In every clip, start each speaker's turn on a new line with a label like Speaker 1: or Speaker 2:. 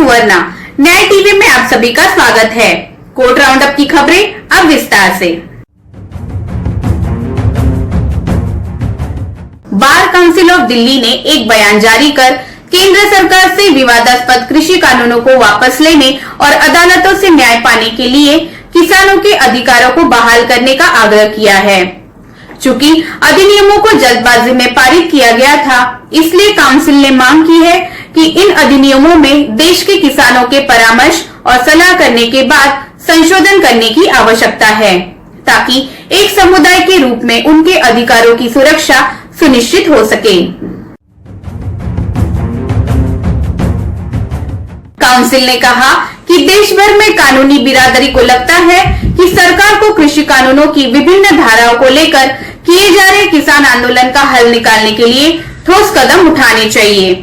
Speaker 1: सुवर्णा। न्याय टीवी में आप सभी का स्वागत है। कोर्ट राउंडअप की खबरें अब विस्तार से। बार काउंसिल ऑफ दिल्ली ने एक बयान जारी कर केंद्र सरकार से विवादास्पद कृषि कानूनों को वापस लेने और अदालतों से न्याय पाने के लिए किसानों के अधिकारों को बहाल करने का आग्रह किया है। चूंकि अधिनियमों को जल्दबाजी में पारित किया गया था, इसलिए काउंसिल ने मांग की है कि इन अधिनियमों में देश के किसानों के परामर्श और सलाह करने के बाद संशोधन करने की आवश्यकता है, ताकि एक समुदाय के रूप में उनके अधिकारों की सुरक्षा सुनिश्चित हो सके। काउंसिल ने कहा कि देश भर में कानूनी बिरादरी को लगता है कि सरकार को कृषि कानूनों की विभिन्न धाराओं को लेकर किए जा रहे किसान आंदोलन का हल निकालने के लिए ठोस कदम उठाने चाहिए।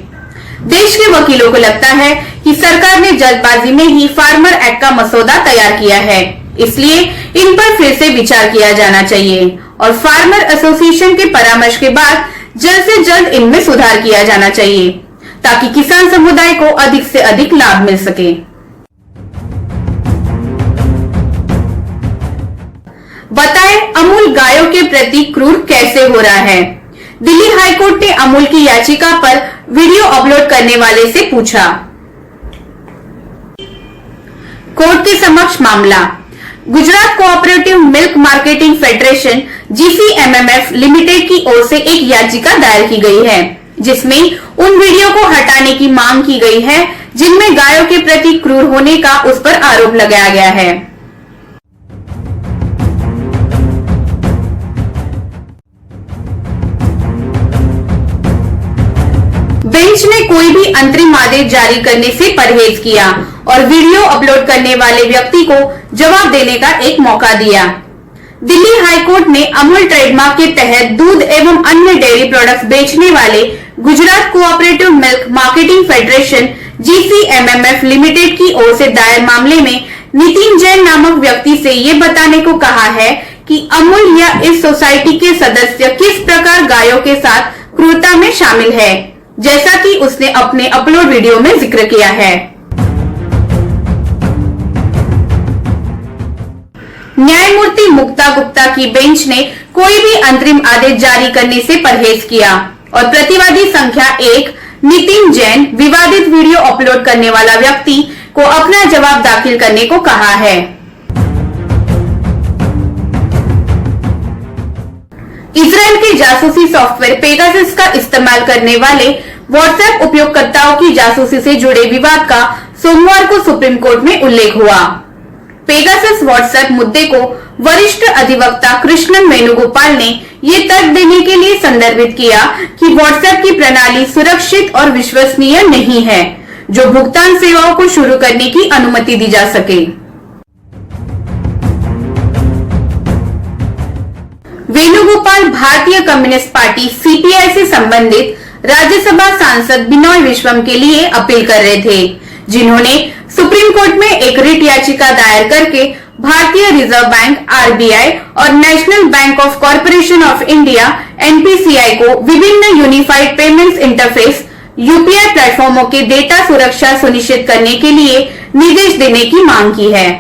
Speaker 1: देश के वकीलों को लगता है कि सरकार ने जल्दबाजी में ही फार्मर एक्ट का मसौदा तैयार किया है, इसलिए इन पर फिर से विचार किया जाना चाहिए और फार्मर एसोसिएशन के परामर्श के बाद जल्द से जल्द इनमें सुधार किया जाना चाहिए, ताकि किसान समुदाय को अधिक से अधिक लाभ मिल सके। बताएं, अमूल गायों के प्रति क्रूर कैसे हो रहा है। दिल्ली हाईकोर्ट ने अमूल की याचिका पर वीडियो अपलोड करने वाले से पूछा। कोर्ट के समक्ष मामला। Gujarat cooperative milk marketing federation GCMMF limited की ओर से एक याचिका दायर की गई है, जिसमें उन वीडियो को हटाने की मांग की गई है जिनमें गायों के प्रति क्रूर होने का उस पर आरोप लगाया गया है। बेंच ने कोई भी अंतरिम आदेश जारी करने से परहेज किया और वीडियो अपलोड करने वाले व्यक्ति को जवाब देने का एक मौका दिया। दिल्ली हाईकोर्ट ने अमूल ट्रेडमार्क के तहत दूध एवं अन्य डेयरी प्रोडक्ट्स बेचने वाले Gujarat cooperative milk marketing federation GCMMF limited की ओर से दायर मामले में नितिन जैन नामक व्यक्ति से ये बताने को कहा है कि अमूल या इस सोसाइटी के सदस्य किस प्रकार गायों के साथ क्रूरता में शामिल है, जैसा कि उसने अपने अपलोड वीडियो में जिक्र किया है। न्यायमूर्ति मुक्ता गुप्ता की बेंच ने कोई भी अंतरिम आदेश जारी करने से परहेज किया और प्रतिवादी संख्या 1 नितिन जैन विवादित वीडियो अपलोड करने वाला व्यक्ति को अपना जवाब दाखिल करने को कहा है। इजराइल के जासूसी सॉफ्टवेयर पेगासस का इस्तेमाल करने वाले व्हाट्सएप उपयोगकर्ताओं की जासूसी से जुड़े विवाद का सोमवार को सुप्रीम कोर्ट में उल्लेख हुआ। पेगासस व्हाट्सएप मुद्दे को वरिष्ठ अधिवक्ता कृष्णन वेणुगोपाल ने ये तर्क देने के लिए संदर्भित किया कि व्हाट्सएप की प्रणाली सुरक्षित और विश्वसनीय नहीं है, जो भुगतान सेवाओं को शुरू करने की अनुमति दी जा सके। वेणुगोपाल भारतीय कम्युनिस्ट पार्टी CPI से संबंधित राज्यसभा सांसद बिनोय विश्वम के लिए अपील कर रहे थे, जिन्होंने सुप्रीम कोर्ट में एक रिट याचिका दायर करके भारतीय रिजर्व बैंक RBI और national bank of corporation of India NPCI को विभिन्न यूनिफाइड पेमेंट्स इंटरफेस UPI प्लेटफॉर्मों के डेटा सुरक्षा सुनिश्चित करने के लिए निर्देश देने की मांग की है।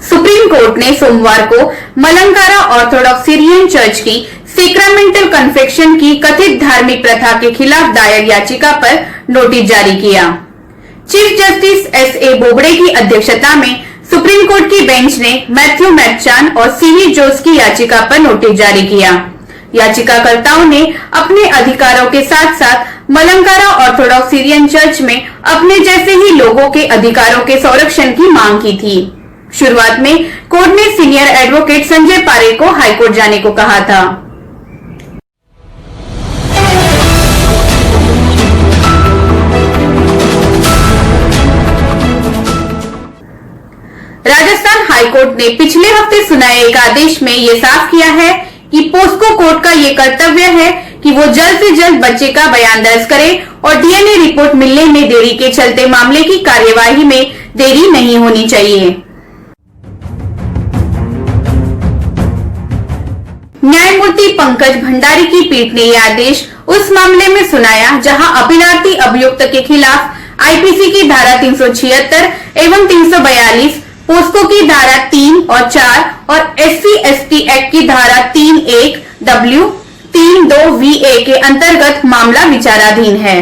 Speaker 1: सुप्रीम कोर्ट ने सोमवार को मलंकारा ऑर्थोडॉक्स सीरियन चर्च की सेक्रामेंटल कन्फेक्शन की कथित धार्मिक प्रथा के खिलाफ दायर याचिका पर नोटिस जारी किया। चीफ जस्टिस SA बोबड़े की अध्यक्षता में सुप्रीम कोर्ट की बेंच ने मैथ्यू मैकचान और CV जोस की याचिका पर नोटिस जारी किया। याचिकाकर्ताओं ने अपने अधिकारों के साथ साथ मलंकारा ऑर्थोडॉक्स सीरियन चर्च में अपने जैसे ही लोगों के अधिकारों के संरक्षण की मांग की थी। शुरुआत में कोर्ट ने सीनियर एडवोकेट संजय पारे को हाईकोर्ट जाने को कहा था। राजस्थान हाईकोर्ट ने पिछले हफ्ते सुनाए एक आदेश में ये साफ किया है कि पोस्को कोर्ट का ये कर्तव्य है कि वो जल्द से जल्द बच्चे का बयान दर्ज करे और DNA रिपोर्ट मिलने में देरी के चलते मामले की कार्यवाही में देरी नहीं होनी चाहिए। न्यायमूर्ति पंकज भंडारी की पीठ ने यह आदेश उस मामले में सुनाया जहां अपीलार्थी अभियुक्त के खिलाफ आईपीसी की धारा 376 एवं 342, पोस्को की धारा 3 और 4 और SC/ST एक्ट की धारा 3(1)W 3(2)VA के अंतर्गत मामला विचाराधीन है।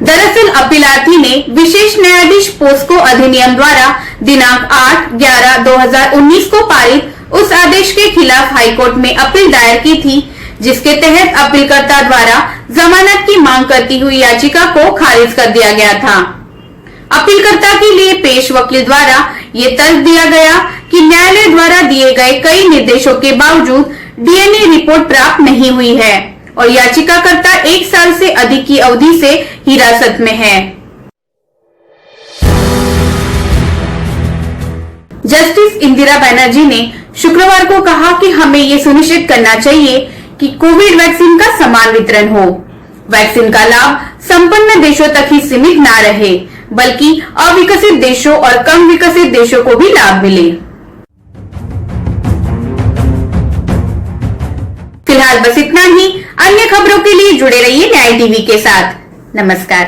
Speaker 1: दरअसल अपीलार्थी ने विशेष न्यायाधीश पोस्को अधिनियम द्वारा दिनांक 8/11/2019 को पारित उस आदेश के खिलाफ हाईकोर्ट में अपील दायर की थी, जिसके तहत अपीलकर्ता द्वारा जमानत की मांग करती हुई याचिका को खारिज कर दिया गया था। अपीलकर्ता के लिए पेश वकील द्वारा ये तर्क दिया गया कि न्यायालय द्वारा दिए गए कई निर्देशों के बावजूद DNA रिपोर्ट प्राप्त नहीं हुई है और याचिकाकर्ता 1 साल से अधिक की अवधि से हिरासत में है। जस्टिस इंदिरा बनर्जी ने शुक्रवार को कहा कि हमें ये सुनिश्चित करना चाहिए कि कोविड वैक्सीन का समान वितरण हो। वैक्सीन का लाभ संपन्न देशों तक ही सीमित न रहे, बल्कि अविकसित देशों और कम विकसित देशों को भी लाभ मिले। फिलहाल बस इतना ही। अन्य खबरों के लिए जुड़े रहिए न्याय टीवी के साथ। नमस्कार।